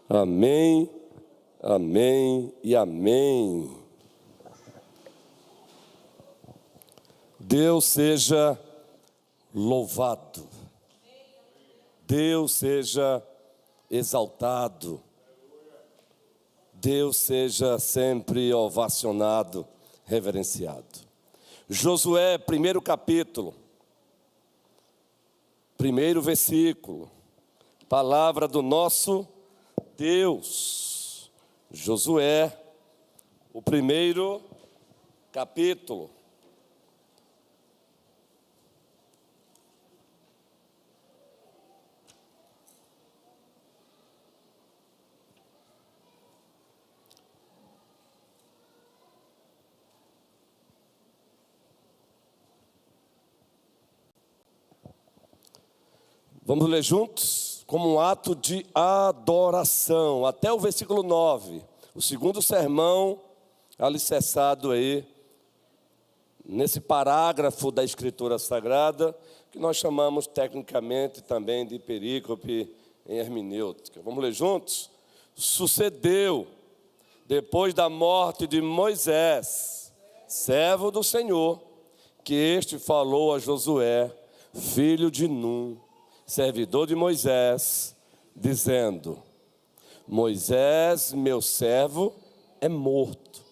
Amém, amém e amém. Deus seja louvado. Deus seja exaltado. Deus seja sempre ovacionado, reverenciado. Josué, primeiro capítulo, primeiro versículo, palavra do nosso Deus. Josué, o primeiro capítulo. Vamos ler juntos, como um ato de adoração, até o versículo 9, o segundo sermão alicerçado aí, nesse parágrafo da Escritura Sagrada, que nós chamamos tecnicamente também de perícope em hermenêutica. Vamos ler juntos? Sucedeu, depois da morte de Moisés, servo do Senhor, que este falou a Josué, filho de Num, servidor de Moisés, dizendo: Moisés, meu servo, é morto.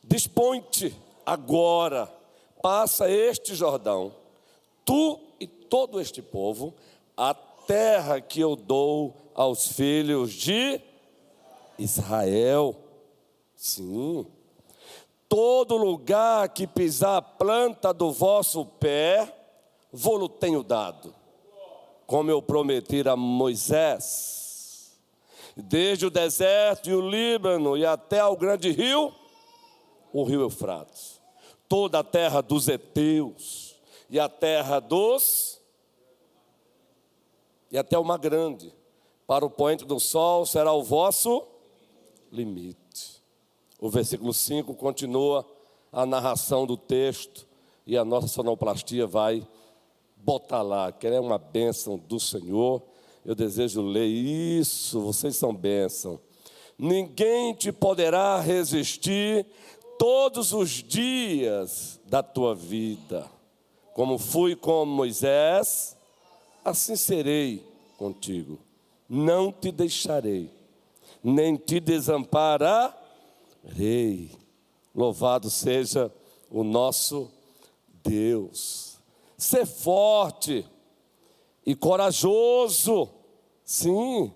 Dispõe-te agora, passa este Jordão, tu e todo este povo, a terra que eu dou aos filhos de Israel. Sim, todo lugar que pisar a planta do vosso pé, vou-lo tenho dado, como eu prometi a Moisés, desde o deserto e o Líbano e até ao grande rio, o rio Eufrates, toda a terra dos heteus e a terra e até o mar grande, para o poente do sol será o vosso limite. O versículo 5 continua a narração do texto e a nossa sonoplastia vai botar lá, que é uma bênção do Senhor. Eu desejo ler isso, vocês são bênção. Ninguém te poderá resistir todos os dias da tua vida. Como fui com Moisés, assim serei contigo. Não te deixarei, nem te desampararei. Louvado seja o nosso Deus. Ser forte e corajoso, sim,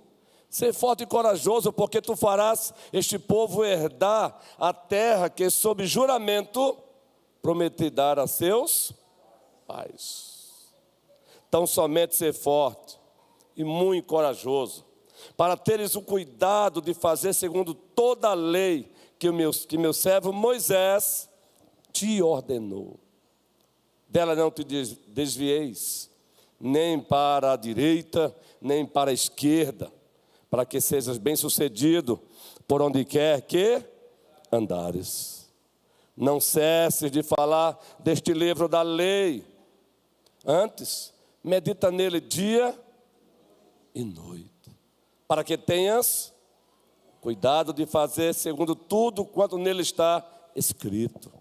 ser forte e corajoso, porque tu farás este povo herdar a terra que sob juramento prometi dar a seus pais. Tão somente ser forte e muito corajoso, para teres o cuidado de fazer segundo toda a lei que meu servo Moisés te ordenou. Dela não te desvieis, nem para a direita, nem para a esquerda, para que sejas bem-sucedido por onde quer que andares. Não cesses de falar deste livro da lei. Antes, medita nele dia e noite, para que tenhas cuidado de fazer segundo tudo quanto nele está escrito.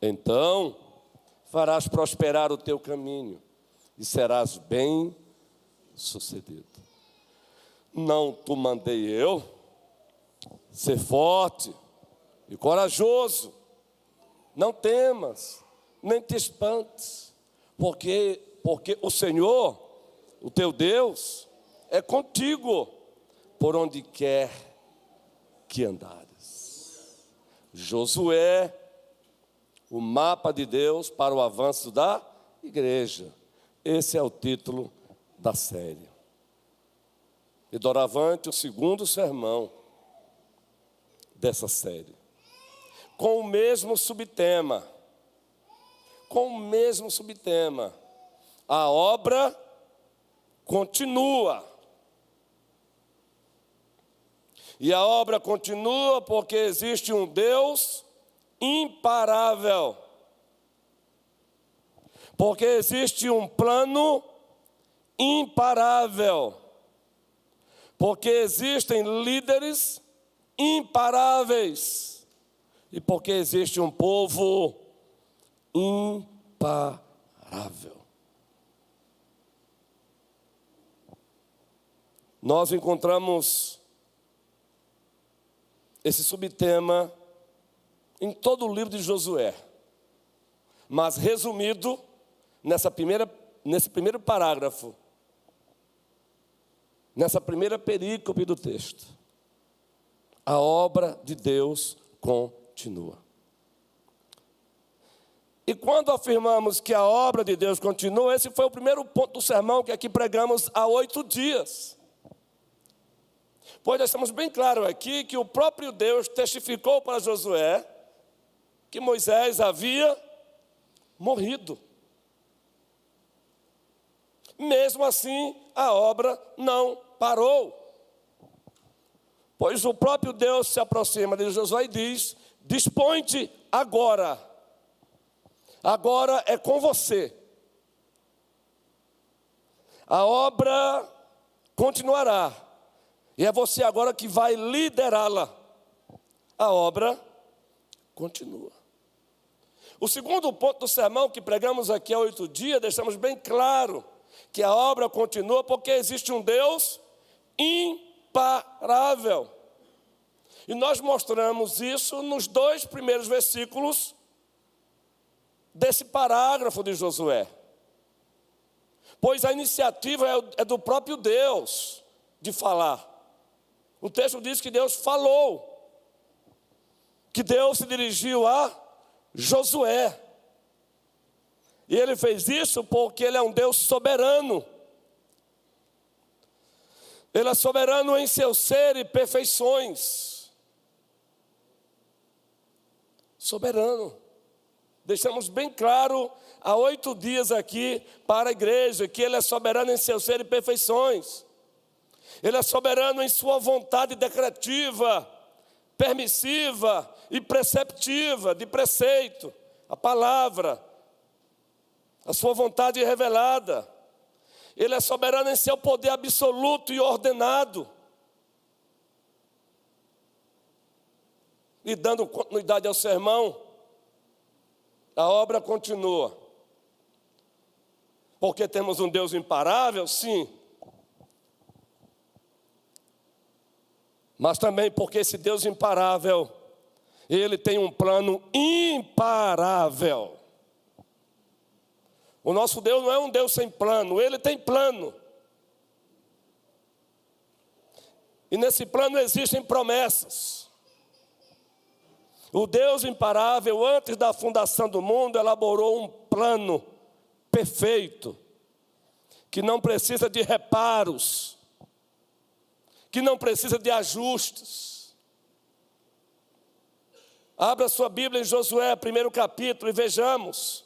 Então farás prosperar o teu caminho e serás bem-sucedido. Não te mandei eu ser forte e corajoso. Não temas, nem te espantes, porque o Senhor, o teu Deus, é contigo por onde quer que andares. Josué, o mapa de Deus para o avanço da igreja. Esse é o título da série. E doravante, o segundo sermão dessa série. Com o mesmo subtema. A obra continua. E a obra continua porque existe um Deus imparável. Porque existe um plano imparável. Porque existem líderes imparáveis. E porque existe um povo imparável. Nós encontramos esse subtema em todo o livro de Josué, mas resumido nesse primeiro parágrafo, nessa primeira perícope do texto. A obra de Deus continua. E quando afirmamos que a obra de Deus continua, esse foi o primeiro ponto do sermão que aqui pregamos há 8 dias. Pois nós estamos bem claros aqui que o próprio Deus testificou para Josué que Moisés havia morrido. Mesmo assim, a obra não parou. Pois o próprio Deus se aproxima de Josué e diz: dispõe-te agora. Agora é com você. A obra continuará. E é você agora que vai liderá-la. A obra continua. O segundo ponto do sermão que pregamos aqui há 8 dias, deixamos bem claro que a obra continua porque existe um Deus imparável. E nós mostramos isso nos 2 primeiros versículos desse parágrafo de Josué. Pois a iniciativa é do próprio Deus de falar. O texto diz que Deus falou, que Deus se dirigiu a Josué. E ele fez isso porque ele é um Deus soberano. Ele é soberano em seu ser e perfeições. Soberano. Deixamos bem claro há 8 dias aqui para a igreja que ele é soberano em seu ser e perfeições. Ele é soberano em sua vontade decretiva, permissiva e preceptiva, de preceito, a palavra, a sua vontade revelada. Ele é soberano em seu poder absoluto e ordenado. E dando continuidade ao sermão, a obra continua. Porque temos um Deus imparável, sim. Mas também porque esse Deus imparável, ele tem um plano imparável. O nosso Deus não é um Deus sem plano, ele tem plano. E nesse plano existem promessas. O Deus imparável, antes da fundação do mundo, elaborou um plano perfeito, que não precisa de reparos, que não precisa de ajustes. Abra sua Bíblia em Josué, 1º capítulo, e vejamos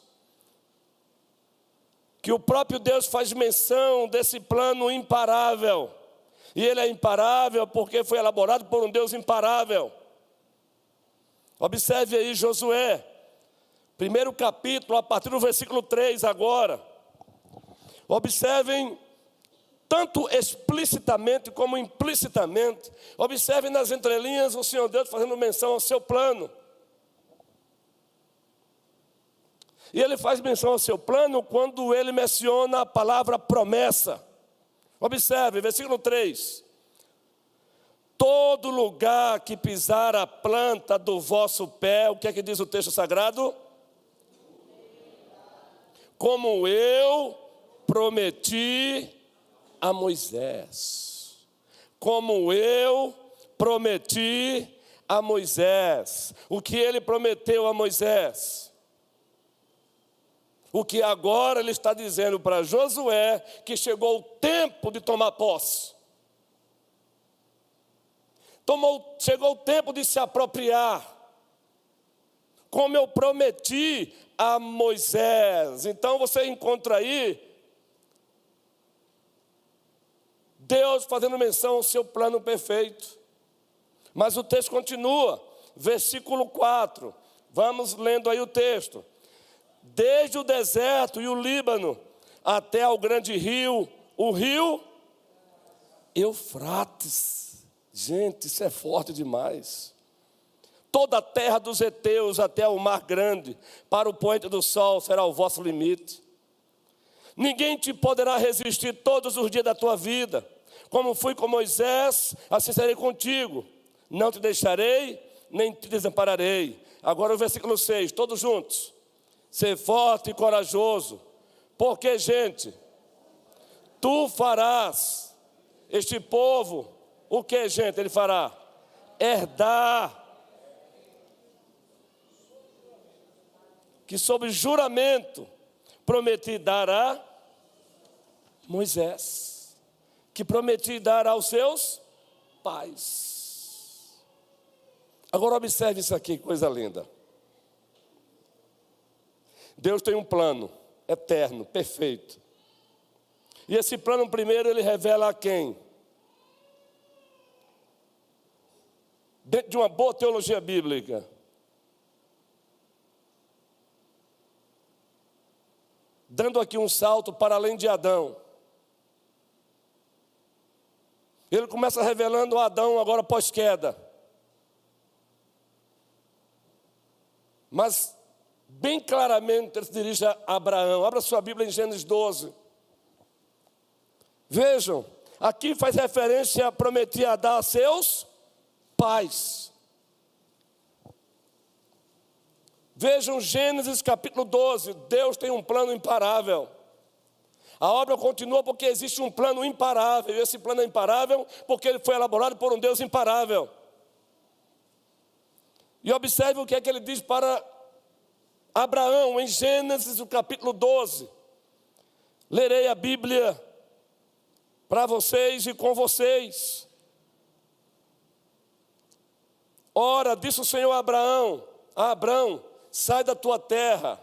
que o próprio Deus faz menção desse plano imparável. E ele é imparável porque foi elaborado por um Deus imparável. Observe aí Josué, 1º capítulo, a partir do versículo 3 agora. Observem, tanto explicitamente como implicitamente, observem nas entrelinhas o Senhor Deus fazendo menção ao seu plano. E ele faz menção ao seu plano quando ele menciona a palavra promessa. Observe, versículo 3. Todo lugar que pisar a planta do vosso pé, o que é que diz o texto sagrado? Como eu prometi a Moisés. Como eu prometi a Moisés. O que ele prometeu a Moisés? O que agora ele está dizendo para Josué, que chegou o tempo de tomar posse. Chegou o tempo de se apropriar. Como eu prometi a Moisés. Então você encontra aí Deus fazendo menção ao seu plano perfeito. Mas o texto continua, versículo 4. Vamos lendo aí o texto. Desde o deserto e o Líbano até ao grande rio, o rio Eufrates. Gente, isso é forte demais. Toda a terra dos heteus até o mar grande, para o poente do sol será o vosso limite. Ninguém te poderá resistir todos os dias da tua vida. Como fui com Moisés, assim serei contigo. Não te deixarei, nem te desampararei. Agora o versículo 6, todos juntos. Ser forte e corajoso. Porque, gente, tu farás este povo, o que, gente, ele fará? Herdar. Que sob juramento prometi dar a Moisés, que prometi dar aos seus pais. Agora observe isso aqui, coisa linda. Deus tem um plano eterno, perfeito. E esse plano primeiro ele revela a quem? Dentro de uma boa teologia bíblica. Dando aqui um salto para além de Adão. Ele começa revelando Adão agora pós-queda. Mas, bem claramente, ele se dirige a Abraão. Abra sua Bíblia em Gênesis 12. Vejam, aqui faz referência a prometer a dar a seus pais. Vejam Gênesis capítulo 12, Deus tem um plano imparável. A obra continua porque existe um plano imparável, e esse plano é imparável porque ele foi elaborado por um Deus imparável. E observe o que é que ele diz para Abraão, em Gênesis, o capítulo 12. Lerei a Bíblia para vocês e com vocês. Ora, disse o Senhor a Abraão, sai da tua terra,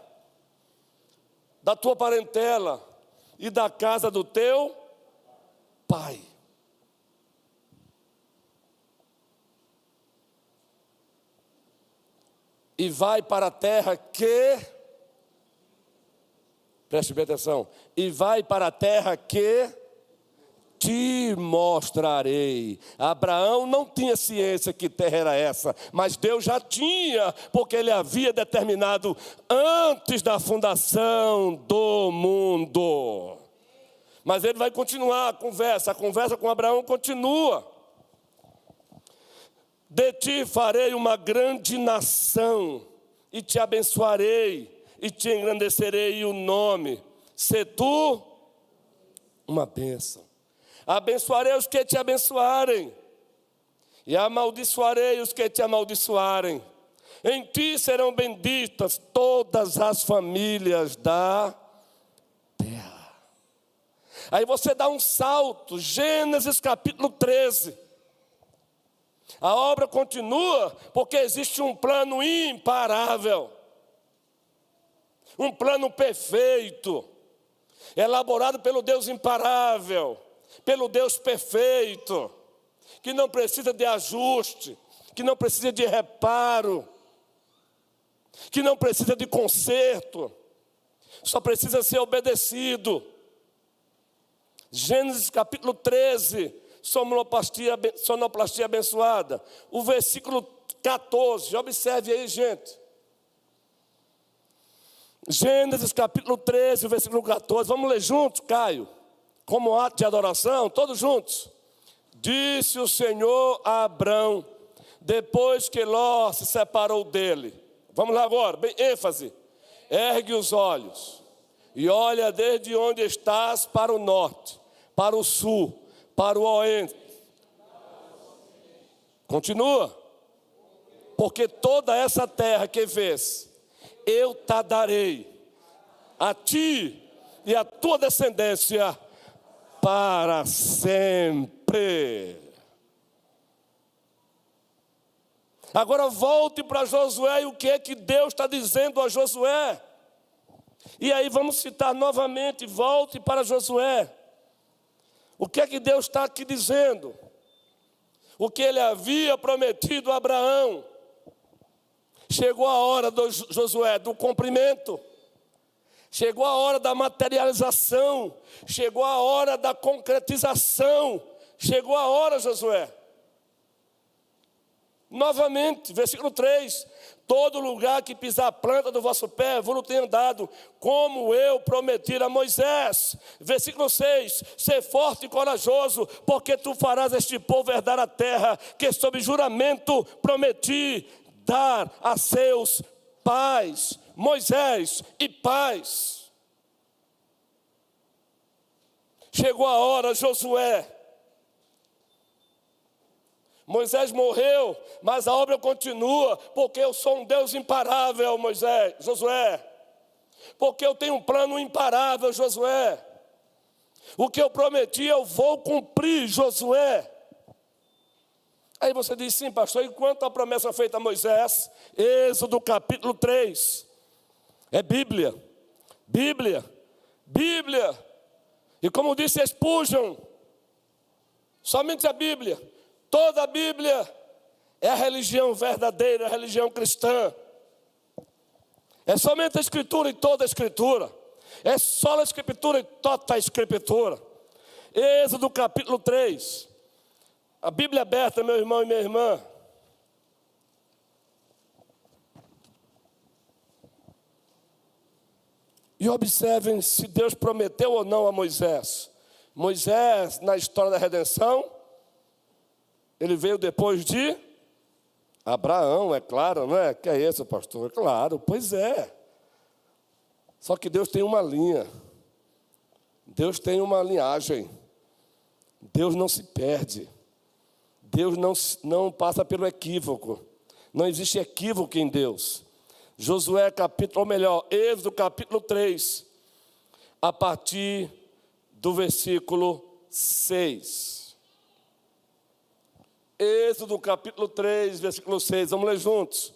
da tua parentela e da casa do teu pai. E vai para a terra que, preste bem atenção, e vai para a terra que te mostrarei. Abraão não tinha ciência que terra era essa, mas Deus já tinha, porque ele havia determinado antes da fundação do mundo. Mas ele vai continuar a conversa com Abraão continua. De ti farei uma grande nação, e te abençoarei, e te engrandecerei o nome. Se tu uma bênção. Abençoarei os que te abençoarem, e amaldiçoarei os que te amaldiçoarem. Em ti serão benditas todas as famílias da terra. Aí você dá um salto, Gênesis capítulo 13. A obra continua porque existe um plano imparável, um plano perfeito, elaborado pelo Deus imparável, pelo Deus perfeito, que não precisa de ajuste, que não precisa de reparo, que não precisa de conserto, só precisa ser obedecido. Gênesis capítulo 13, sonoplastia abençoada, o versículo 14, observe aí, gente. Gênesis capítulo 13, o versículo 14, vamos ler juntos, Caio? Como ato de adoração, todos juntos. Disse o Senhor a Abrão, depois que Ló se separou dele. Vamos lá agora, bem ênfase. Ergue os olhos e olha desde onde estás para o norte, para o sul, para o oeste. Continua. Porque toda essa terra que vês, eu te darei, a ti e a tua descendência, para sempre. Agora volte para Josué, e o que é que Deus está dizendo a Josué? E aí vamos citar novamente, volte para Josué. O que é que Deus está aqui dizendo? O que ele havia prometido a Abraão. Chegou a hora, Josué, do cumprimento. Chegou a hora da materialização. Chegou a hora da concretização Chegou a hora, Josué. Novamente, versículo 3: todo lugar que pisar a planta do vosso pé, vos tenho dado, como eu prometi a Moisés. Versículo 6: ser forte e corajoso, porque tu farás este povo herdar a terra, que sob juramento prometi dar a seus pais, Moisés e pais. Chegou a hora, Josué. Moisés morreu, mas a obra continua, porque eu sou um Deus imparável, Josué. Porque eu tenho um plano imparável, Josué. O que eu prometi eu vou cumprir, Josué. Aí você diz, sim, pastor, e quanto à promessa feita a Moisés? Êxodo capítulo 3. É Bíblia, Bíblia, Bíblia. E como disse Spurgeon, somente a Bíblia. Toda a Bíblia é a religião verdadeira, a religião cristã. É somente a Escritura e toda a Escritura. É só a Escritura e toda a Escritura. Êxodo capítulo 3. A Bíblia aberta, meu irmão e minha irmã. E observem se Deus prometeu ou não a Moisés. Moisés, na história da redenção, ele veio depois de Abraão, é claro, não é? Que é isso, pastor? É claro, pois é. Só que Deus tem uma linha. Deus tem uma linhagem. Deus não se perde. Deus não passa pelo equívoco. Não existe equívoco em Deus. Josué capítulo, ou melhor, Êxodo capítulo 3, a partir do versículo 6. Êxodo capítulo 3, versículo 6, vamos ler juntos.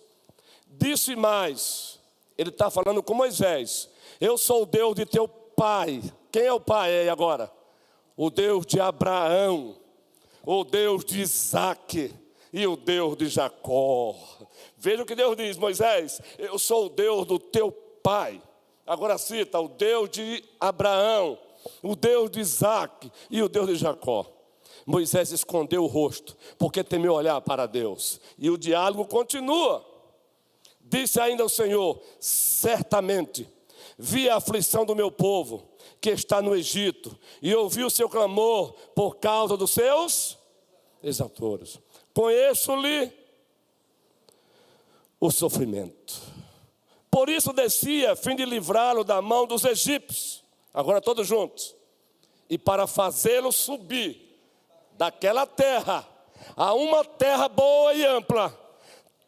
Disse mais, ele está falando com Moisés: eu sou o Deus de teu pai. Quem é o pai aí agora? O Deus de Abraão, o Deus de Isaque e o Deus de Jacó. Veja o que Deus diz, Moisés: eu sou o Deus do teu pai. Agora cita, o Deus de Abraão, o Deus de Isaque e o Deus de Jacó. Moisés escondeu o rosto, porque temeu olhar para Deus. E o diálogo continua. Disse ainda o Senhor: certamente vi a aflição do meu povo, que está no Egito, e ouvi o seu clamor por causa dos seus exaltores. Conheço-lhe o sofrimento. Por isso descia, a fim de livrá-lo da mão dos egípcios. Agora todos juntos. E para fazê-lo subir daquela terra a uma terra boa e ampla,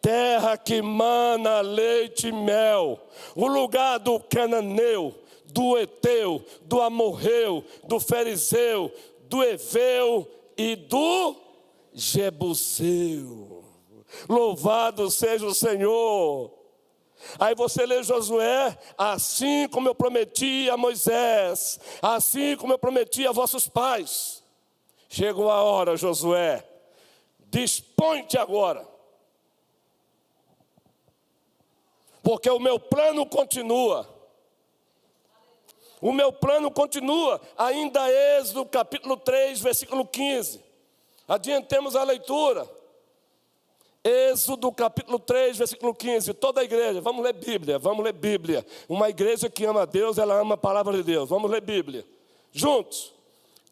terra que mana leite e mel, o lugar do cananeu, do eteu, do amorreu, do ferizeu, do eveu e do jebuseu. Louvado seja o Senhor. Aí você lê Josué: assim como eu prometi a Moisés, assim como eu prometi a vossos pais. Chegou a hora, Josué, dispõe-te agora, porque o meu plano continua. O meu plano continua. Ainda Êxodo capítulo 3, versículo 15. Adiantemos a leitura. Êxodo capítulo 3, versículo 15. Toda a igreja, vamos ler Bíblia, vamos ler Bíblia. Uma igreja que ama a Deus, ela ama a palavra de Deus. Vamos ler Bíblia juntos.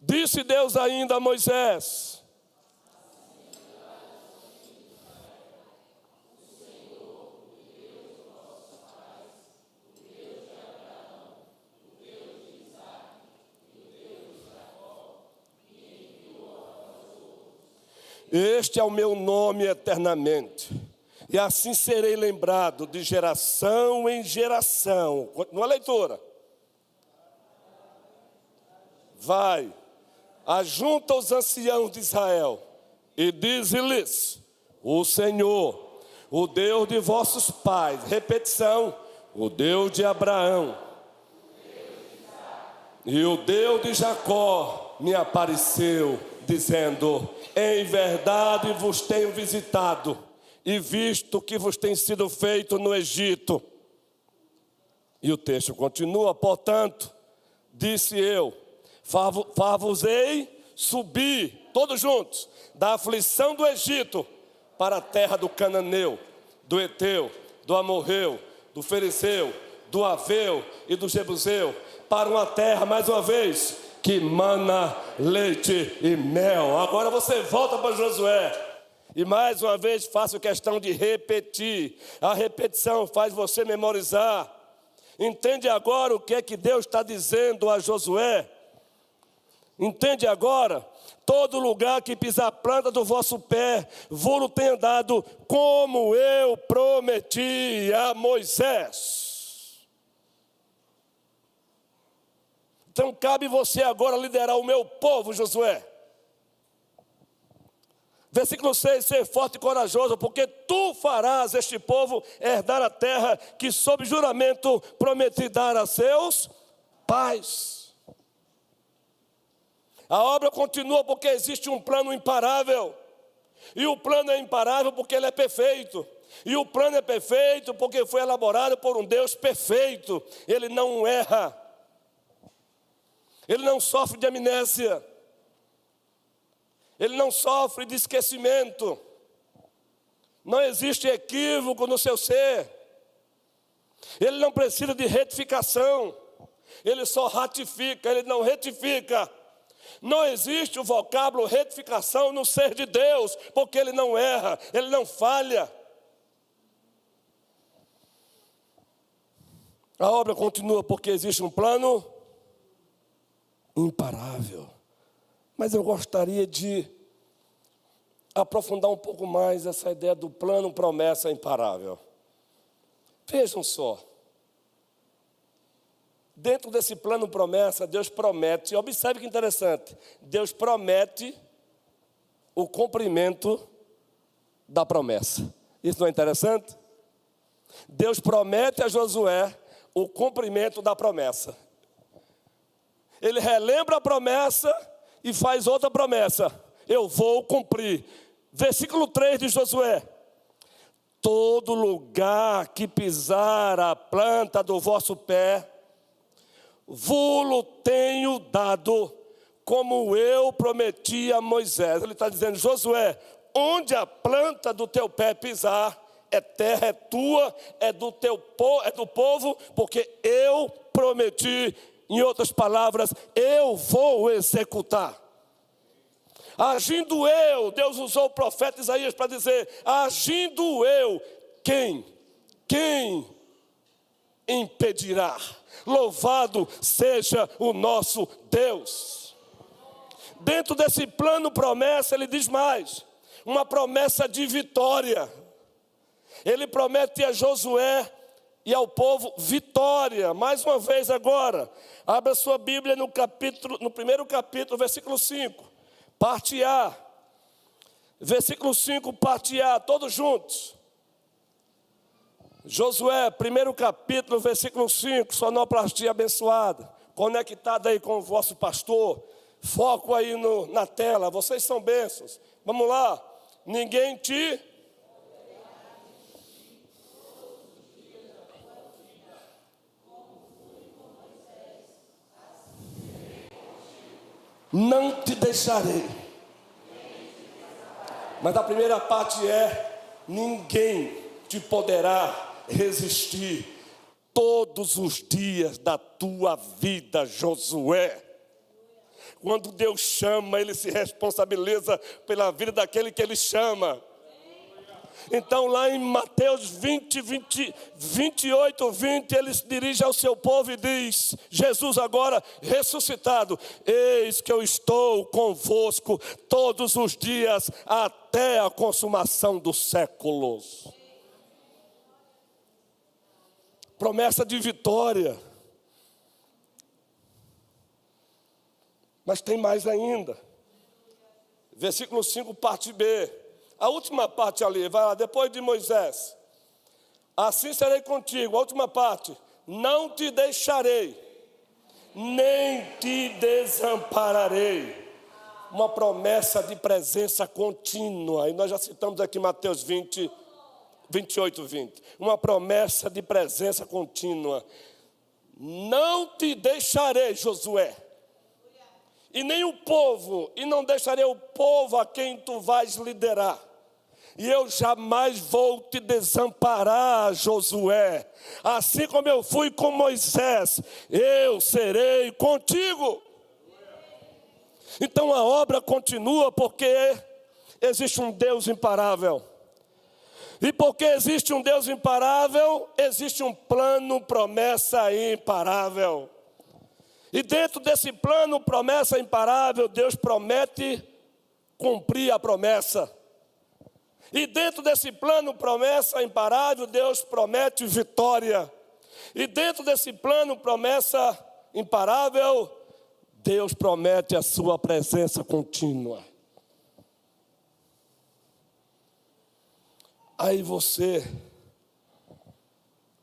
Disse Deus ainda a Moisés: este é o meu nome eternamente, e assim serei lembrado de geração em geração. Continua a leitura. Vai, ajunta os anciãos de Israel e dize-lhes: o Senhor, o Deus de vossos pais, repetição, o Deus de Abraão e o Deus de Jacó me apareceu, dizendo: em verdade vos tenho visitado e visto o que vos tem sido feito no Egito. E o texto continua: portanto, disse eu, far-vos-ei subir todos juntos, da aflição do Egito para a terra do Cananeu, do Eteu, do Amorreu, do Ferezeu, do Aveu e do Jebuseu, para uma terra, mais uma vez, que mana leite e mel. Agora você volta para Josué. E mais uma vez faço questão de repetir. A repetição faz você memorizar. Entende agora o que é que Deus está dizendo a Josué? Entende agora? Todo lugar que pisar a planta do vosso pé, vou-lo tenho dado, como eu prometi a Moisés. Então cabe você agora liderar o meu povo, Josué. Versículo 6, ser forte e corajoso, porque tu farás este povo herdar a terra que sob juramento prometi dar a seus pais. A obra continua porque existe um plano imparável. E o plano é imparável porque ele é perfeito. E o plano é perfeito porque foi elaborado por um Deus perfeito. Ele não erra. Ele não sofre de amnésia. Ele não sofre de esquecimento. Não existe equívoco no seu ser. Ele não precisa de retificação. Ele só ratifica, ele não retifica. Não existe o vocábulo retificação no ser de Deus, porque ele não erra, ele não falha. A obra continua porque existe um plano imparável. Mas eu gostaria de aprofundar um pouco mais essa ideia do plano promessa imparável. Vejam só. Dentro desse plano promessa, Deus promete, observe que interessante, Deus promete o cumprimento da promessa. Isso não é interessante? Deus promete a Josué o cumprimento da promessa. Ele relembra a promessa e faz outra promessa. Eu vou cumprir. Versículo 3 de Josué. Todo lugar que pisar a planta do vosso pé, vou-lo tenho dado, como eu prometi a Moisés. Ele está dizendo, Josué, onde a planta do teu pé pisar, é terra, é tua, é do povo, porque eu prometi. Em outras palavras, eu vou executar. Agindo eu, Deus usou o profeta Isaías para dizer, agindo eu, quem impedirá? Louvado seja o nosso Deus. Dentro desse plano promessa, ele diz mais, uma promessa de vitória. Ele promete a Josué e ao povo vitória. Mais uma vez agora, abra sua Bíblia no primeiro capítulo, versículo 5, parte A. Versículo 5, parte A, todos juntos. Josué, primeiro capítulo, versículo 5, sonoplastia abençoada, conectada aí com o vosso pastor, foco aí na tela, vocês são bênçãos. Vamos lá, ninguém te... Não te deixarei. Mas a primeira parte é, ninguém te poderá resistir todos os dias da tua vida, Josué. Quando Deus chama, Ele se responsabiliza pela vida daquele que Ele chama. Então lá em Mateus 28, 20, Ele se dirige ao seu povo e diz, Jesus agora ressuscitado, eis que eu estou convosco todos os dias até a consumação dos séculos. Promessa de vitória. Mas tem mais ainda. Versículo 5, parte B. A última parte ali, vai lá, depois de Moisés. Assim serei contigo, a última parte. Não te deixarei, nem te desampararei. Uma promessa de presença contínua. E nós já citamos aqui Mateus 28, 20. Uma promessa de presença contínua. Não te deixarei, Josué. e nem o povo, e não deixarei o povo a quem tu vais liderar. E eu jamais vou te desamparar, Josué. Assim como eu fui com Moisés, eu serei contigo. Então a obra continua porque existe um Deus imparável. E porque existe um Deus imparável, existe um plano, promessa imparável. E dentro desse plano, promessa imparável, Deus promete cumprir a promessa. E dentro desse plano, promessa imparável, Deus promete vitória. E dentro desse plano, promessa imparável, Deus promete a sua presença contínua. Aí você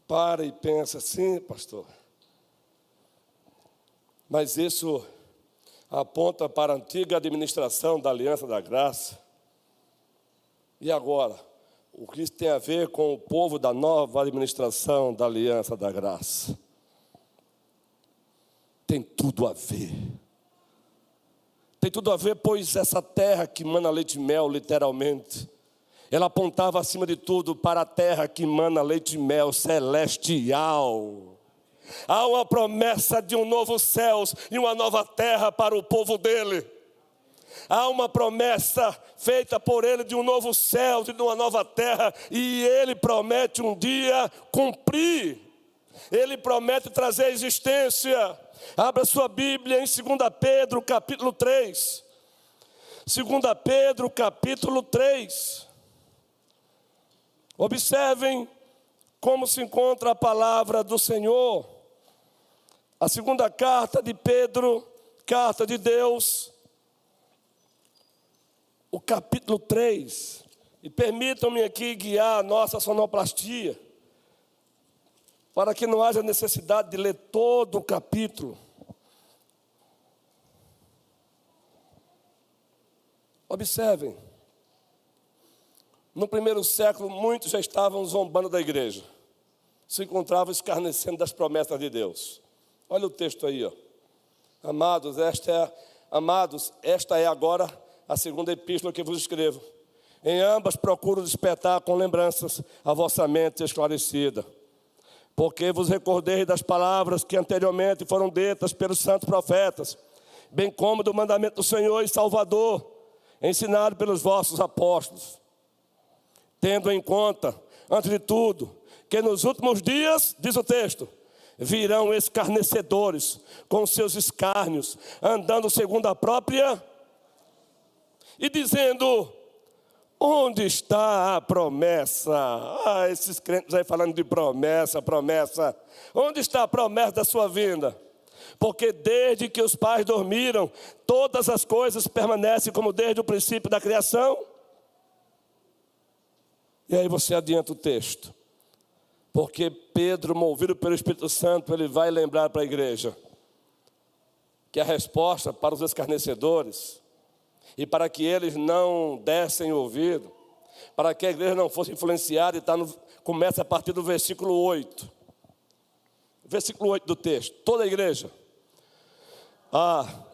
para e pensa assim, pastor, mas isso aponta para a antiga administração da Aliança da Graça. E agora, o que isso tem a ver com o povo da nova administração da Aliança da Graça? Tem tudo a ver. Tem tudo a ver, pois essa terra que mana leite e mel, literalmente, ela apontava acima de tudo para a terra que mana leite e mel, celestial. Há uma promessa de um novo céus e uma nova terra para o povo dele. Há uma promessa feita por ele de um novo céu e de uma nova terra. E ele promete um dia cumprir. Ele promete trazer a existência. Abra sua Bíblia em 2 Pedro capítulo 3. 2 Pedro capítulo 3. Observem como se encontra a palavra do Senhor. A segunda carta de Pedro, carta de Deus, o capítulo 3, e permitam-me aqui guiar a nossa sonoplastia, para que não haja necessidade de ler todo o capítulo. Observem, no primeiro século, muitos já estavam zombando da igreja, se encontravam escarnecendo das promessas de Deus. Olha o texto aí, ó. Amados, esta é agora a segunda epístola que vos escrevo. Em ambas procuro despertar com lembranças a vossa mente esclarecida, porque vos recordei das palavras que anteriormente foram ditas pelos santos profetas, bem como do mandamento do Senhor e Salvador, ensinado pelos vossos apóstolos. Tendo em conta, antes de tudo, que nos últimos dias, diz o texto, virão escarnecedores com seus escárnios, andando segundo a própria, e dizendo, onde está a promessa? Esses crentes aí falando de promessa. Onde está a promessa da sua vinda? Porque desde que os pais dormiram, todas as coisas permanecem como desde o princípio da criação. E aí você adianta o texto. Porque Pedro, movido pelo Espírito Santo, ele vai lembrar para a igreja que a resposta para os escarnecedores, e para que eles não dessem ouvido, para que a igreja não fosse influenciada, começa a partir do versículo 8. Versículo 8 do texto, toda a igreja.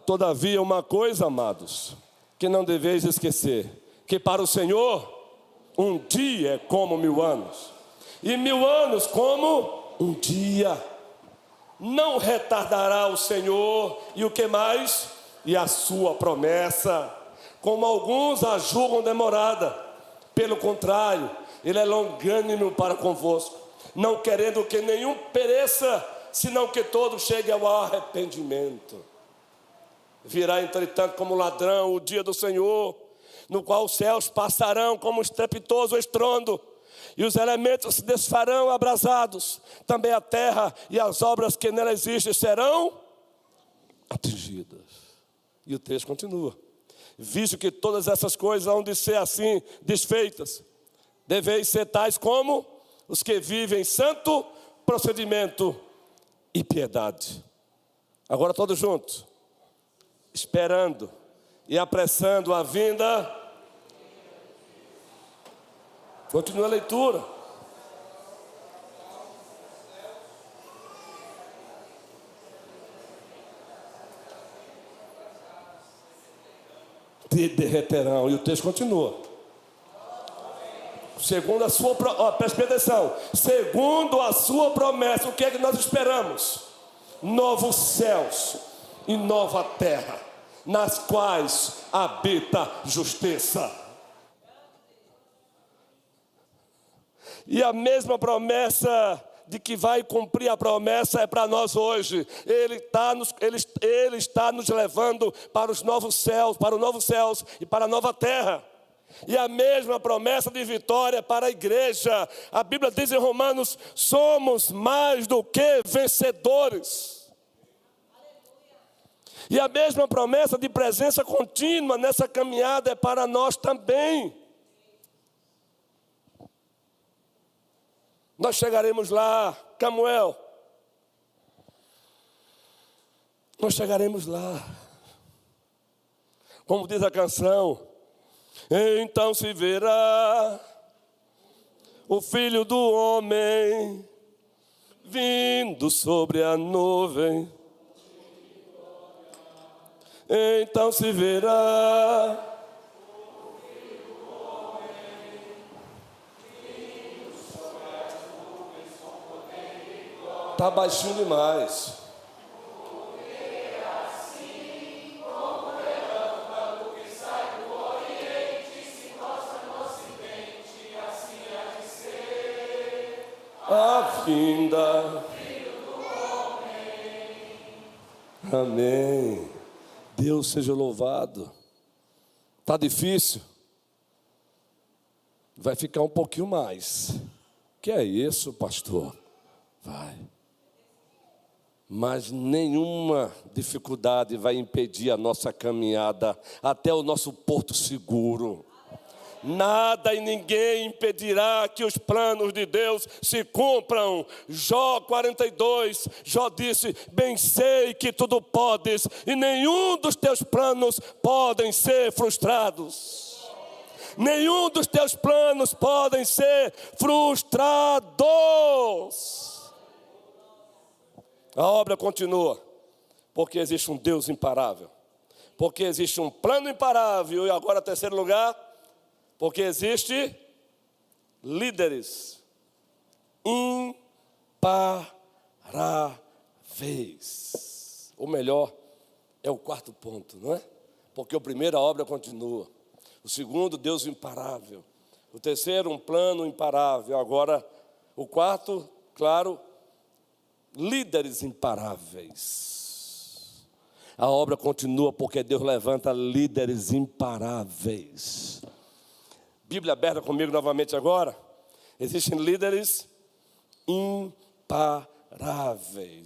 Todavia uma coisa, amados, que não deveis esquecer, que para o Senhor, um dia é como 1000 anos, e 1000 anos como um dia. Não retardará o Senhor, e o que mais? E a sua promessa, como alguns a julgam demorada. Pelo contrário, ele é longânimo para convosco, não querendo que nenhum pereça, senão que todos cheguem ao arrependimento. Virá, entretanto, como ladrão o dia do Senhor, no qual os céus passarão como um estrepitoso estrondo, e os elementos se desfarão abrasados, também a terra e as obras que nela existem serão atingidas. E o texto continua. Visto que todas essas coisas hão de ser assim desfeitas, deveis ser tais como os que vivem santo procedimento e piedade. Agora todos juntos, esperando e apressando a vinda. Continua a leitura. te derreterão. E o texto continua. Segundo a sua, preste atenção, segundo a sua promessa, o que é que nós esperamos? Novos céus e nova terra, nas quais habita justiça. E a mesma promessa de que vai cumprir a promessa é para nós hoje. Ele está nos levando para os novos céus, para os novos céus e para a nova terra. E a mesma promessa de vitória para a igreja. A Bíblia diz em Romanos: somos mais do que vencedores. E a mesma promessa de presença contínua nessa caminhada é para nós também. Nós chegaremos lá, Camuel. Nós chegaremos lá. Como diz a canção: então se verá o Filho do Homem vindo sobre a nuvem. Então se verá o Filho do Homem vindo sobre as nuvens com poder e glória. Está baixinho demais. A vinda, Filho do Homem. Amém. Deus seja louvado. Está difícil? Vai ficar um pouquinho mais. Que é isso, pastor? Vai. Mas nenhuma dificuldade vai impedir a nossa caminhada até o nosso porto seguro. Nada e ninguém impedirá que os planos de Deus se cumpram. Jó 42, Jó disse: bem sei que tudo podes, e nenhum dos teus planos podem ser frustrados. Nenhum dos teus planos podem ser frustrados. A obra continua, porque existe um Deus imparável, porque existe um plano imparável. E agora, terceiro lugar, porque existe líderes imparáveis. Ou melhor, é o quarto ponto, não é? Porque o primeiro, a obra continua. O segundo, Deus imparável. O terceiro, um plano imparável. Agora, o quarto, claro, líderes imparáveis. A obra continua porque Deus levanta líderes imparáveis. Bíblia aberta comigo novamente agora. Existem líderes imparáveis.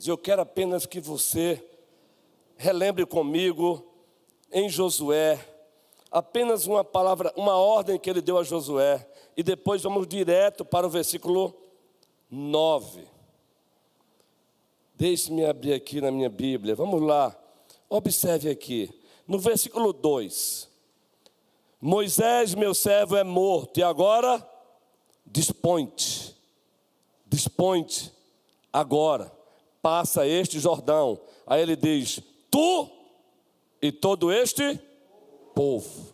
Eu quero apenas que você relembre comigo em Josué, apenas uma palavra, uma ordem que ele deu a Josué. E depois vamos direto para o versículo 9. Deixe-me abrir aqui na minha Bíblia. Vamos lá. Observe aqui. No versículo 2. Moisés, meu servo, é morto, e agora dispõe-te, agora, passa este Jordão. Aí ele diz: tu e todo este povo.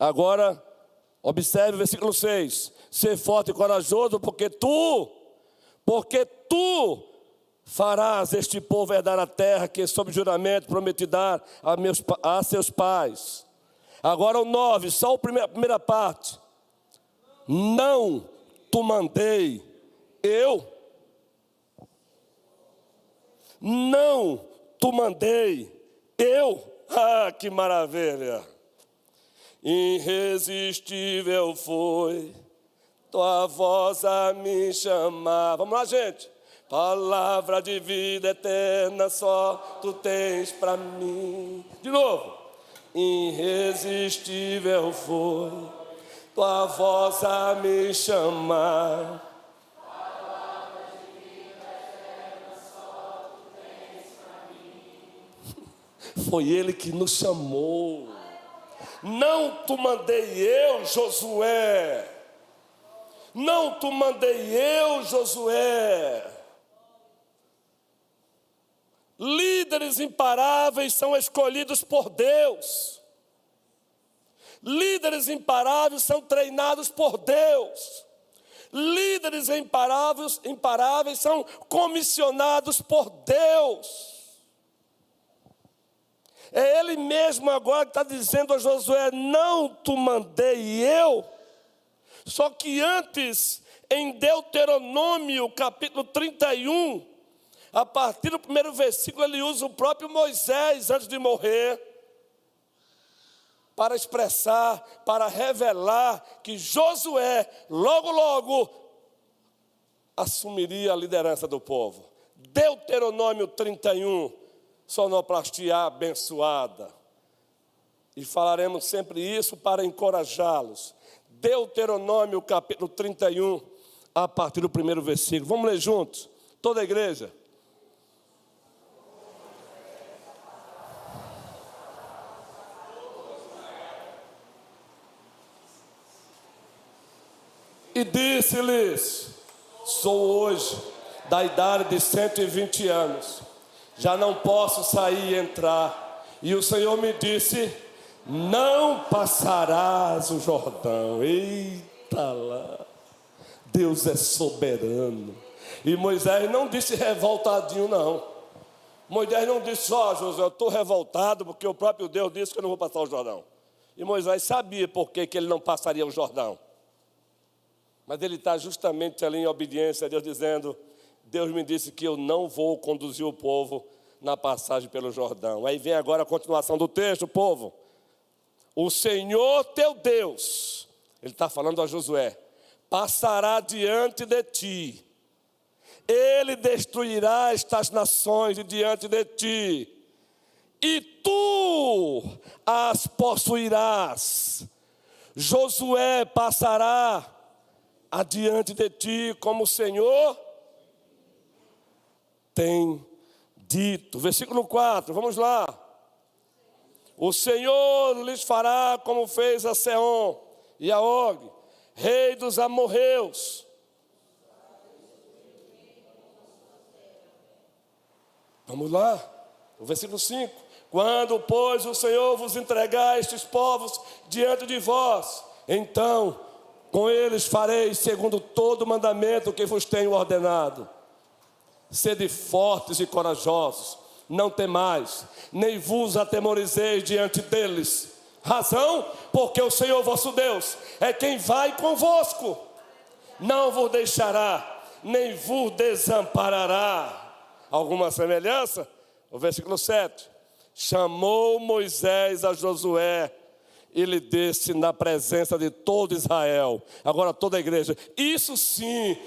Agora, observe o versículo 6, ser forte e corajoso, porque tu farás este povo herdar a terra que sob juramento prometi dar a seus pais. Agora o 9, só a primeira parte. Não te mandei eu. Não te mandei eu. Ah, que maravilha. Irresistível foi tua voz a me chamar. Vamos lá, gente. Palavra de vida eterna só tu tens para mim. De novo. Irresistível foi tua voz a me chamar. Palavra de vida eterna só tu tens para mim. Foi ele que nos chamou. Não te mandei eu, Josué. Não te mandei eu, Josué. Líderes imparáveis são escolhidos por Deus. Líderes imparáveis são treinados por Deus. Líderes imparáveis são comissionados por Deus. É Ele mesmo agora que está dizendo a Josué: não te mandei eu. Só que antes, em Deuteronômio capítulo 31, a partir do primeiro versículo, ele usa o próprio Moisés antes de morrer, para expressar, para revelar que Josué, logo, assumiria a liderança do povo. Deuteronômio 31, sonoplastia abençoada. E falaremos sempre isso para encorajá-los. Deuteronômio capítulo 31, a partir do primeiro versículo. Vamos ler juntos? Toda a igreja. E disse-lhes: sou hoje da idade de 120 anos, já não posso sair e entrar. E o Senhor me disse: não passarás o Jordão. Eita lá, Deus é soberano. E Moisés não disse revoltadinho, não. Moisés não disse: ó, Josué, eu estou revoltado porque o próprio Deus disse que eu não vou passar o Jordão. E Moisés sabia por que ele não passaria o Jordão. Mas ele está justamente ali em obediência a Deus, dizendo: Deus me disse que eu não vou conduzir o povo na passagem pelo Jordão. Aí vem agora a continuação do texto, povo. O Senhor teu Deus, ele está falando a Josué, passará diante de ti. Ele destruirá estas nações de diante de ti, e tu as possuirás. Josué passará adiante de ti, como o Senhor tem dito. Versículo 4, vamos lá. O Senhor lhes fará como fez a Seom e a Og, rei dos amorreus. Vamos lá, o versículo 5. Quando, pois, o Senhor vos entregar estes povos diante de vós, então com eles fareis segundo todo o mandamento que vos tenho ordenado. Sede fortes e corajosos, não temais, nem vos atemorizeis diante deles. Razão, porque o Senhor vosso Deus é quem vai convosco. Não vos deixará, nem vos desamparará. Alguma semelhança? O versículo 7. Chamou Moisés a Josué e lhe disse na presença de todo Israel. Agora toda a igreja. Isso sim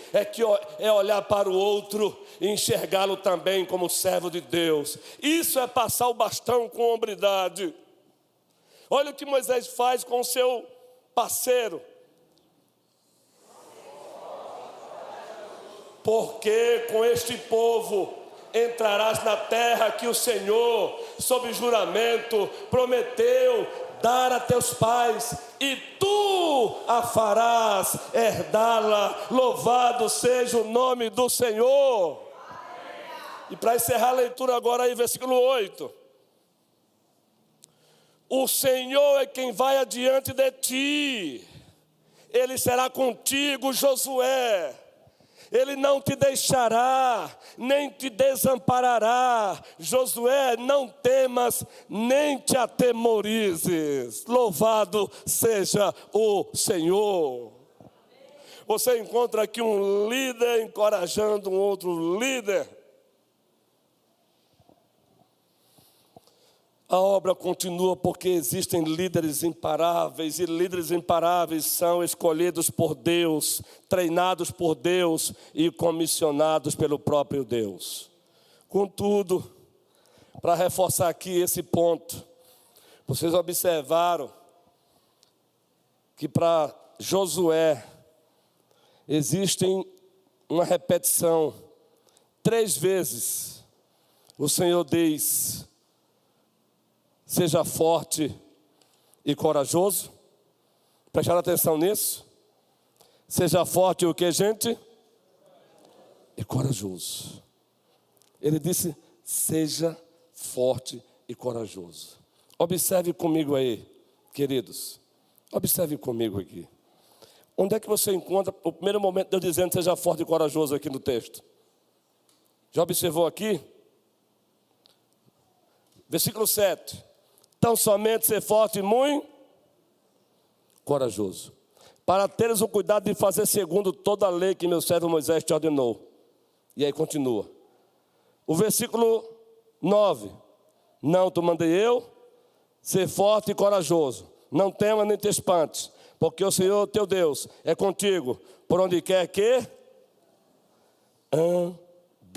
é olhar para o outro e enxergá-lo também como servo de Deus. Isso é passar o bastão com hombridade. Olha o que Moisés faz com o seu parceiro. Porque com este povo entrarás na terra que o Senhor, sob juramento, prometeu dar a teus pais, e tu a farás herdá-la. Louvado seja o nome do Senhor. E para encerrar a leitura agora aí, versículo 8. O Senhor é quem vai adiante de ti. Ele será contigo, Josué. Ele não te deixará, nem te desamparará. Josué, não temas, nem te atemorizes. Louvado seja o Senhor. Você encontra aqui um líder encorajando um outro líder. A obra continua porque existem líderes imparáveis, e líderes imparáveis são escolhidos por Deus, treinados por Deus e comissionados pelo próprio Deus. Contudo, para reforçar aqui esse ponto, vocês observaram que para Josué existe uma repetição. 3 vezes o Senhor diz: seja forte e corajoso. Prestaram atenção nisso? Seja forte o que, gente? E corajoso. Ele disse: seja forte e corajoso. Observe comigo aí, queridos. Observe comigo aqui. Onde é que você encontra o primeiro momento de Deus dizendo seja forte e corajoso aqui no texto? Já observou aqui? Versículo 7. Tão somente ser forte e muito corajoso, para teres o cuidado de fazer segundo toda a lei que meu servo Moisés te ordenou. E aí continua. O versículo 9. Não te mandei eu ser forte e corajoso. Não temas nem te espantes, porque o Senhor teu Deus é contigo, por onde quer que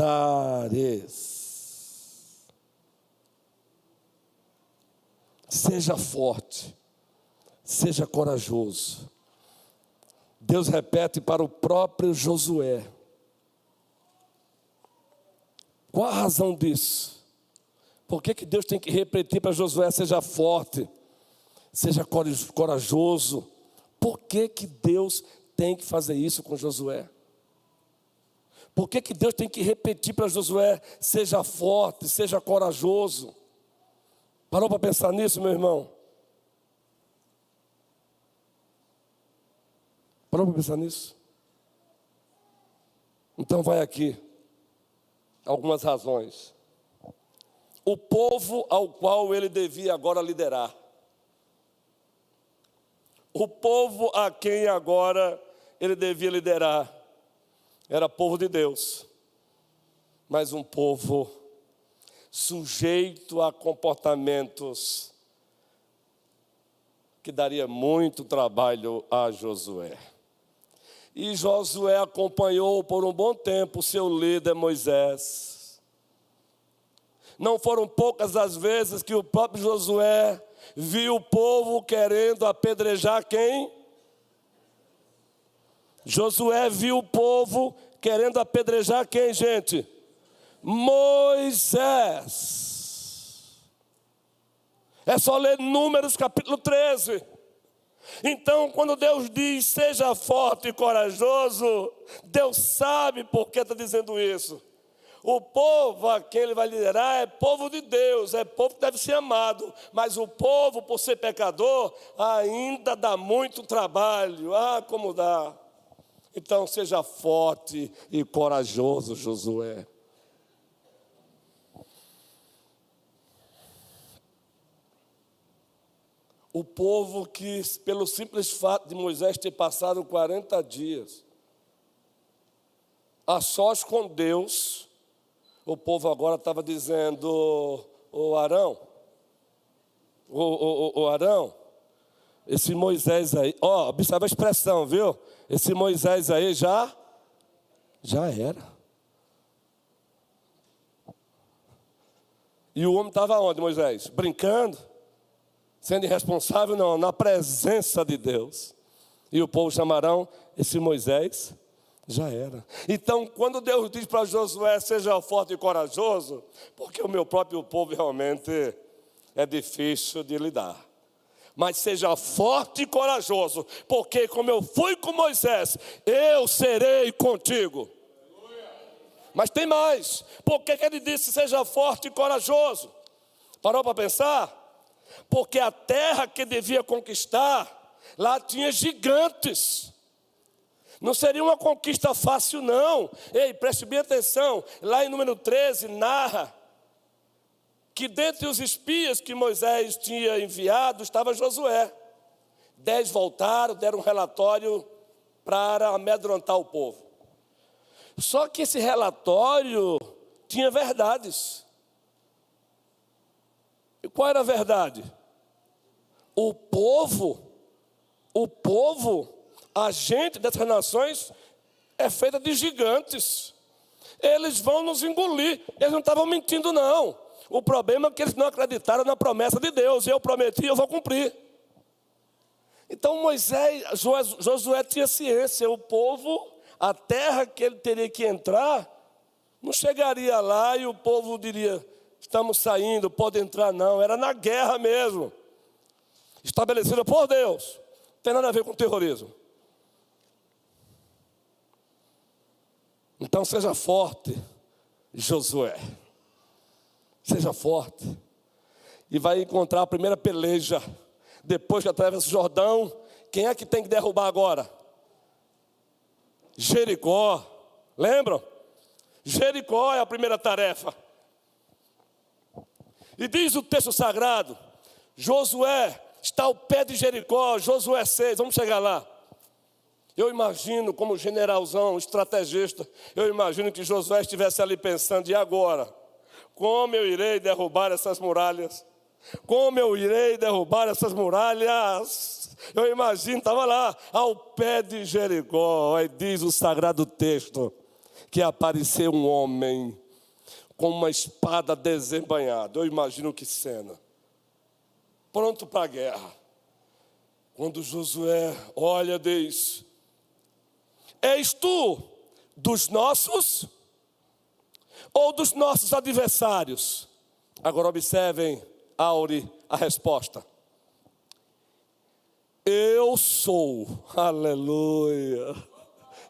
andares. Seja forte, seja corajoso. Deus repete para o próprio Josué. Qual a razão disso? Por que Deus tem que repetir para Josué, seja forte, seja corajoso? Por que Deus tem que fazer isso com Josué? Por que Deus tem que repetir para Josué, seja forte, seja corajoso? Parou para pensar nisso, meu irmão? Parou para pensar nisso? Então vai aqui algumas razões. O povo ao qual ele devia agora liderar. O povo a quem agora ele devia liderar era povo de Deus, mas um povo sujeito a comportamentos que daria muito trabalho a Josué. E Josué acompanhou por um bom tempo o seu líder Moisés. Não foram poucas as vezes que o próprio Josué viu o povo querendo apedrejar quem? Josué viu o povo querendo apedrejar quem, gente? Moisés. É só ler Números capítulo 13. Então, quando Deus diz, seja forte e corajoso, Deus sabe por que está dizendo isso. O povo a quem ele vai liderar é povo de Deus, é povo que deve ser amado. Mas o povo, por ser pecador, ainda dá muito trabalho. Ah, como dá. Então, seja forte e corajoso, Josué. O povo que, pelo simples fato de Moisés ter passado 40 dias a sós com Deus, o povo agora estava dizendo, Arão, Arão, esse Moisés aí, observa a expressão, viu? Esse Moisés aí já era. E o homem estava onde, Moisés? Brincando? Sendo irresponsável? Não, na presença de Deus. E o povo chamarão, esse Moisés já era. Então, quando Deus diz para Josué, seja forte e corajoso, porque o meu próprio povo realmente é difícil de lidar. Mas seja forte e corajoso, porque como eu fui com Moisés, eu serei contigo. Mas tem mais. Por que ele disse, seja forte e corajoso? Parou para pensar? Porque a terra que devia conquistar, lá tinha gigantes. Não seria uma conquista fácil, não. Ei, preste bem atenção. Lá em número 13, narra que dentre os espias que Moisés tinha enviado, estava Josué. 10 voltaram, deram um relatório para amedrontar o povo. Só que esse relatório tinha verdades. E qual era a verdade? O povo, a gente dessas nações é feita de gigantes. Eles vão nos engolir. Eles não estavam mentindo, não. O problema é que eles não acreditaram na promessa de Deus. Eu prometi, eu vou cumprir. Então Josué tinha ciência. O povo, a terra que ele teria que entrar, não chegaria lá e o povo diria, estamos saindo, pode entrar, não. Era na guerra mesmo. Estabelecida por Deus. Não tem nada a ver com terrorismo. Então seja forte, Josué. Seja forte. E vai encontrar a primeira peleja. Depois que atravessa o Jordão, quem é que tem que derrubar agora? Jericó. Lembram? Jericó é a primeira tarefa. E diz o texto sagrado, Josué está ao pé de Jericó, Josué 6, vamos chegar lá. Eu imagino, como generalzão, estrategista, eu imagino que Josué estivesse ali pensando, e agora? Como eu irei derrubar essas muralhas? Como eu irei derrubar essas muralhas? Eu imagino, estava lá, ao pé de Jericó, aí diz o sagrado texto, que apareceu um homem com uma espada desembainhada. Eu imagino que cena. Pronto para a guerra. Quando Josué olha, diz: és tu dos nossos ou dos nossos adversários? Agora observem, Aure, a resposta. Eu sou, aleluia.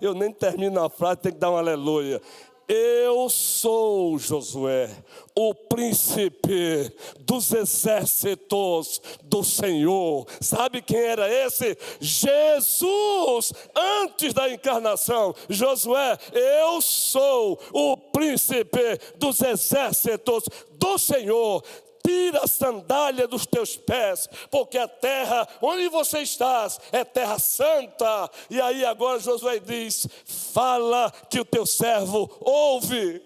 Eu nem termino a frase, tem que dar um aleluia. Eu sou, Josué, o príncipe dos exércitos do Senhor. Sabe quem era esse? Jesus, antes da encarnação. Josué, eu sou o príncipe dos exércitos do Senhor. Tira a sandália dos teus pés, porque a terra onde você estás é terra santa. E aí agora Josué diz: fala que o teu servo ouve.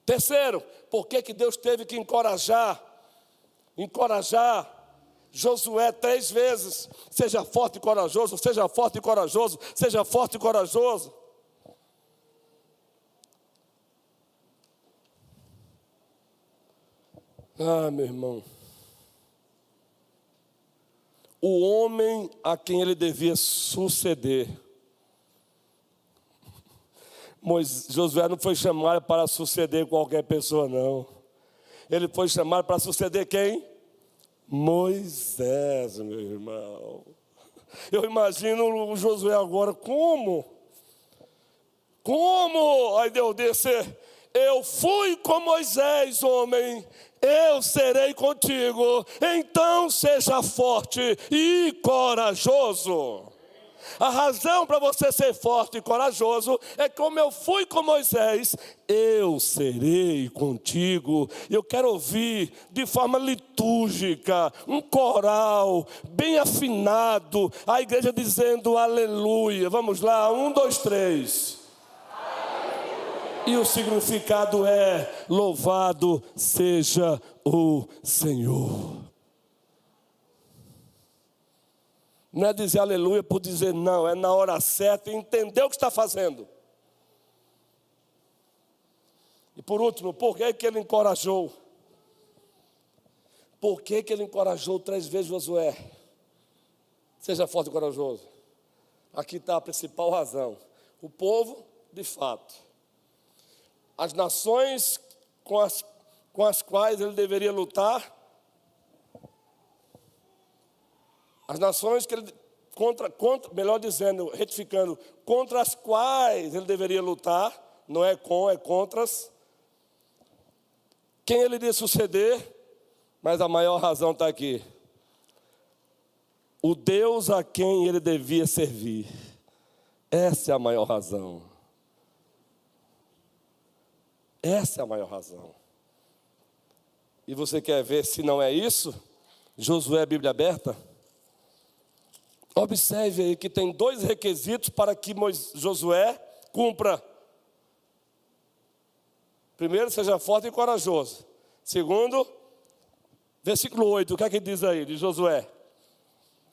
Terceiro, por que Deus teve que encorajar Josué 3 vezes? Seja forte e corajoso, seja forte e corajoso, seja forte e corajoso. Ah, meu irmão, o homem a quem ele devia suceder. Josué não foi chamado para suceder qualquer pessoa, não. Ele foi chamado para suceder quem? Moisés, meu irmão. Eu imagino o Josué agora, como? Aí Deus disse: eu fui com Moisés, homem, eu serei contigo, então seja forte e corajoso. A razão para você ser forte e corajoso é que, como eu fui com Moisés, eu serei contigo. Eu quero ouvir de forma litúrgica, um coral bem afinado, a igreja dizendo aleluia. Vamos lá, 1, 2, 3. E o significado é: louvado seja o Senhor. Não é dizer aleluia por dizer, não. É na hora certa e entender o que está fazendo. E por último, por que ele encorajou? Por que ele encorajou 3 vezes Josué? Seja forte e corajoso. Aqui está a principal razão. O povo, de fato, as nações com as quais ele deveria lutar, as nações que ele, melhor dizendo, retificando, contra as quais ele deveria lutar, não é com, é contra as. Quem ele iria suceder, mas a maior razão está aqui. O Deus a quem ele devia servir. Essa é a maior razão. Essa é a maior razão. E você quer ver se não é isso? Josué, Bíblia aberta. Observe aí que tem 2 requisitos para que Josué cumpra. Primeiro, seja forte e corajoso. Segundo, versículo 8, o que é que diz aí de Josué?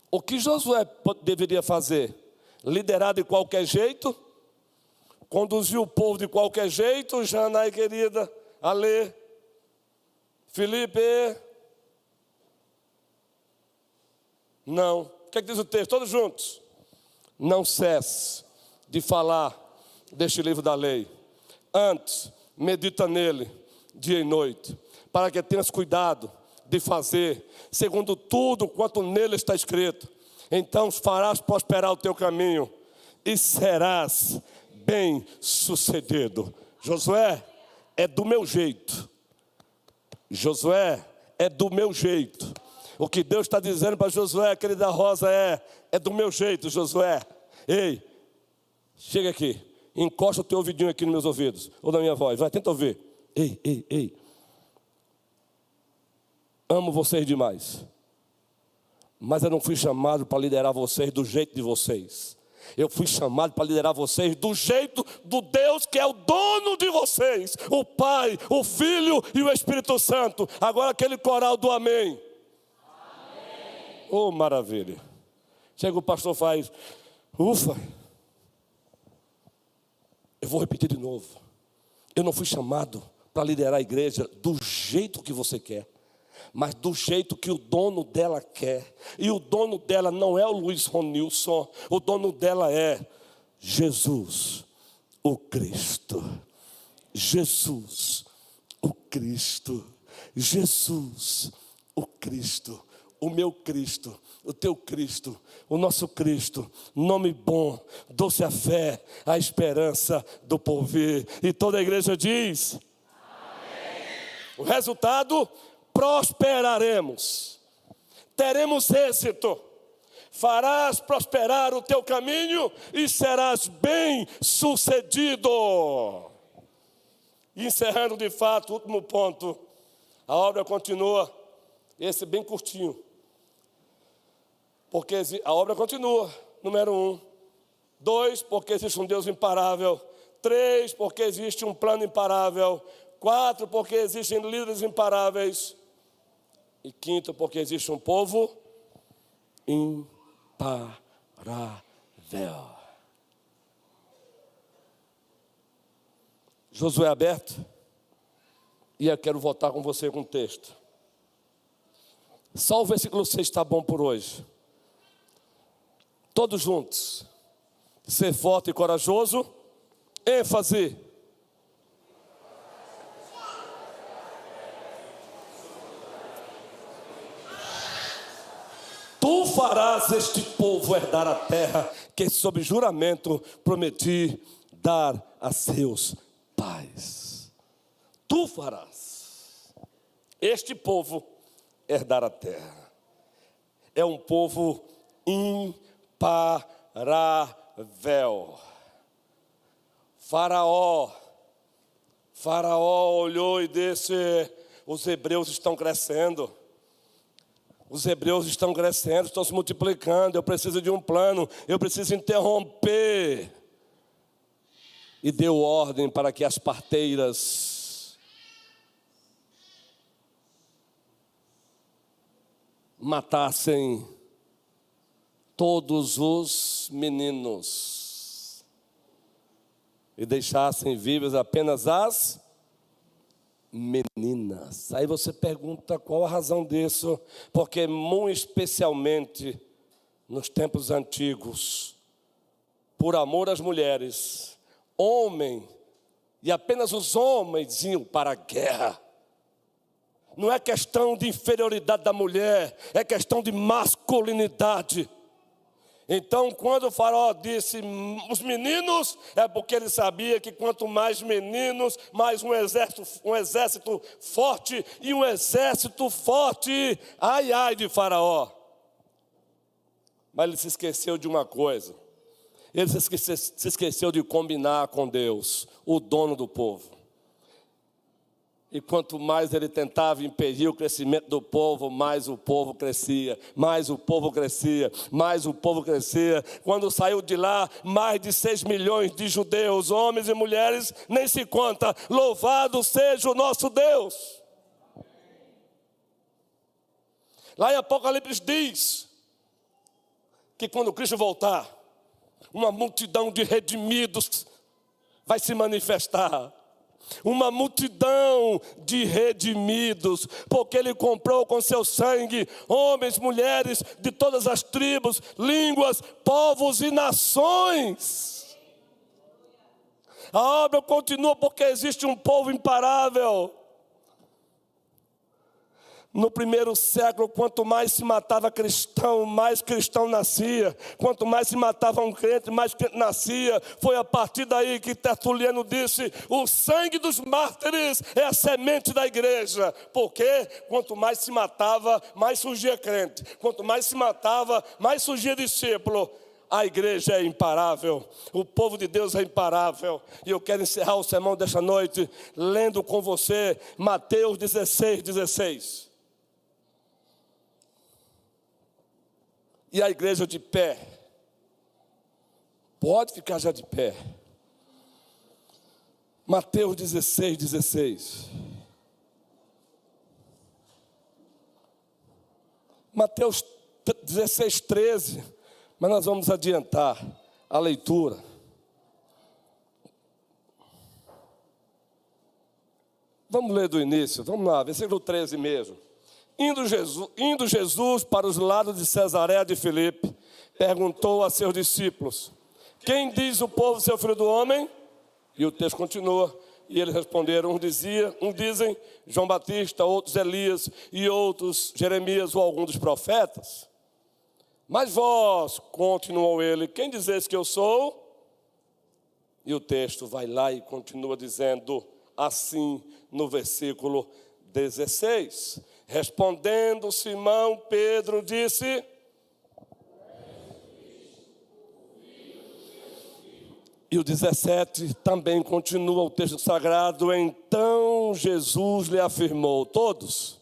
O que Josué deveria fazer? Liderar de qualquer jeito? Conduzir o povo de qualquer jeito? Janai, querida, Alê, Felipe? Não. O que é que diz o texto? Todos juntos. Não cesse de falar deste livro da lei. Antes, medita nele, dia e noite, para que tenhas cuidado de fazer, segundo tudo quanto nele está escrito. Então farás prosperar o teu caminho e serás bem sucedido. Josué, é do meu jeito. Josué, é do meu jeito. O que Deus está dizendo para Josué, querida Rosa, é do meu jeito, Josué. Ei, chega aqui, encosta o teu ouvidinho aqui nos meus ouvidos, ou na minha voz, vai, tenta ouvir. Ei. Amo vocês demais, mas eu não fui chamado para liderar vocês do jeito de vocês. Eu fui chamado para liderar vocês do jeito do Deus que é o dono de vocês, o Pai, o Filho e o Espírito Santo. Agora aquele coral do amém. Amém. Oh, maravilha. Chega o pastor, faz, ufa. Eu vou repetir de novo. Eu não fui chamado para liderar a igreja do jeito que você quer, mas do jeito que o dono dela quer. E o dono dela não é o Luiz Ronilson, o dono dela é Jesus, o Cristo. Jesus, o Cristo. Jesus, o Cristo. O meu Cristo, o teu Cristo, o nosso Cristo, nome bom, doce a fé, a esperança do porvir. E toda a igreja diz: amém. O resultado: prosperaremos, teremos êxito, farás prosperar o teu caminho e serás bem sucedido. Encerrando de fato, último ponto, a obra continua, esse bem curtinho, porque a obra continua, número 1, 2, porque existe um Deus imparável, 3, porque existe um plano imparável, 4, porque existem líderes imparáveis, e 5, porque existe um povo imparável. Josué aberto, e eu quero voltar com você com o texto. Só o versículo 6 está bom por hoje. Todos juntos. Ser forte e corajoso. ênfase. Tu farás este povo herdar a terra que sob juramento prometi dar a seus pais. Tu farás este povo herdar a terra. É um povo imparável. Faraó olhou e disse: os hebreus estão crescendo. Os hebreus estão crescendo, estão se multiplicando. Eu preciso de um plano, eu preciso interromper. E deu ordem para que as parteiras matassem todos os meninos e deixassem vivas apenas as meninas. Aí você pergunta qual a razão disso? Porque muito especialmente nos tempos antigos, por amor às mulheres, homem, e apenas os homens iam para a guerra. Não é questão de inferioridade da mulher, é questão de masculinidade. Então, quando o faraó disse os meninos, é porque ele sabia que quanto mais meninos, mais um exército forte, e um exército forte, ai, ai de faraó. Mas ele se esqueceu de uma coisa, ele se esqueceu de combinar com Deus, o dono do povo. E quanto mais ele tentava impedir o crescimento do povo, mais o povo crescia, mais o povo crescia, mais o povo crescia. Quando saiu de lá, mais de 6 milhões de judeus, homens e mulheres, nem se conta. Louvado seja o nosso Deus. Lá em Apocalipse diz que quando Cristo voltar, uma multidão de redimidos vai se manifestar. Uma multidão de redimidos, porque Ele comprou com seu sangue homens, mulheres de todas as tribos, línguas, povos e nações. A obra continua porque existe um povo imparável. No primeiro século, quanto mais se matava cristão, mais cristão nascia. Quanto mais se matava um crente, mais crente nascia. Foi a partir daí que Tertuliano disse: o sangue dos mártires é a semente da igreja. Porque quanto mais se matava, mais surgia crente. Quanto mais se matava, mais surgia discípulo. A igreja é imparável, o povo de Deus é imparável. E eu quero encerrar o sermão desta noite lendo com você Mateus 16:16. E a igreja de pé, pode ficar já de pé. Mateus 16:16. Mateus 16:13. Mas nós vamos adiantar a leitura. Vamos ler do início, vamos lá, versículo 13 mesmo. Indo Jesus para os lados de Cesareia de Filipe, perguntou a seus discípulos: quem diz o povo ser o filho do homem? E o texto continua. E eles responderam, uns dizem João Batista, outros Elias, e outros Jeremias ou algum dos profetas. Mas vós, continuou ele, quem dizeis que eu sou? E o texto vai lá e continua dizendo assim no versículo 16. Respondendo Simão, Pedro disse: e o 17 também continua o texto sagrado. Então Jesus lhe afirmou, todos.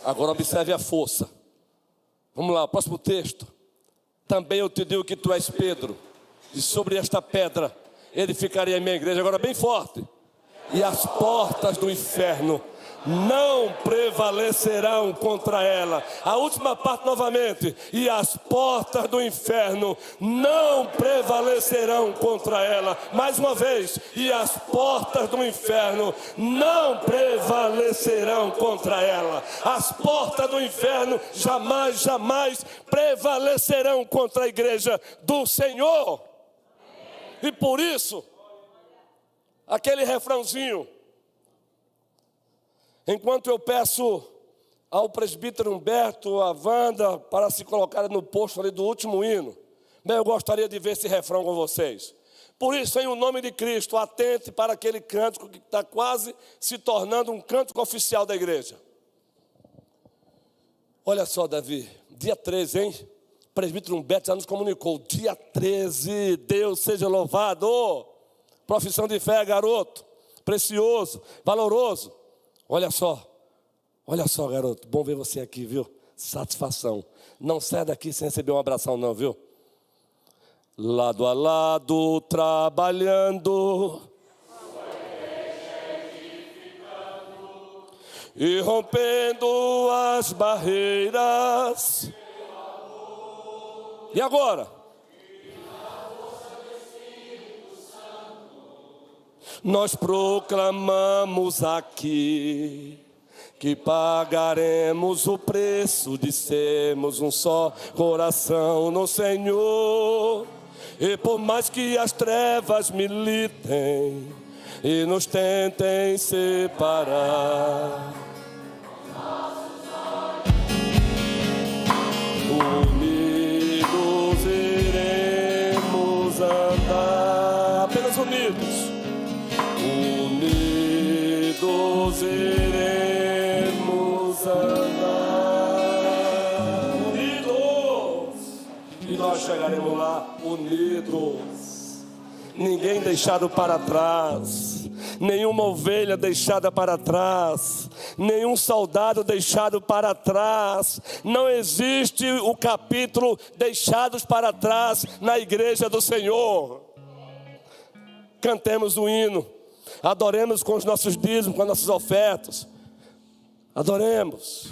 Agora observe a força. Vamos lá, próximo texto. Também eu te digo que tu és Pedro, e sobre esta pedra edificarei a minha igreja. Agora bem forte. E as portas do inferno não prevalecerão contra ela. A última parte novamente. E as portas do inferno não prevalecerão contra ela. Mais uma vez. E as portas do inferno não prevalecerão contra ela. As portas do inferno jamais, jamais prevalecerão contra a igreja do Senhor. E por isso, aquele refrãozinho, enquanto eu peço ao presbítero Humberto, a Wanda, para se colocar no posto ali do último hino, bem, eu gostaria de ver esse refrão com vocês. Por isso, em o nome de Cristo, atente para aquele cântico que está quase se tornando um cântico oficial da igreja. Olha só, Davi, dia 13, hein? O presbítero Humberto já nos comunicou, dia 13, Deus seja louvado. Profissão de fé, garoto, precioso, valoroso. Olha só, garoto, bom ver você aqui, viu? Satisfação. Não saia daqui sem receber um abração não, viu? Lado a lado, trabalhando e rompendo as barreiras. E agora? Nós proclamamos aqui que pagaremos o preço de sermos um só coração no Senhor. E por mais que as trevas militem e nos tentem separar, unidos iremos andar. Apenas unidos. Unidos iremos andar, unidos, e nós chegaremos lá unidos. Ninguém deixado para trás, nenhuma ovelha deixada para trás, nenhum soldado deixado para trás. Não existe o capítulo deixados para trás na igreja do Senhor. Cantemos o hino. Adoremos com os nossos dízimos, com as nossas ofertas. Adoremos.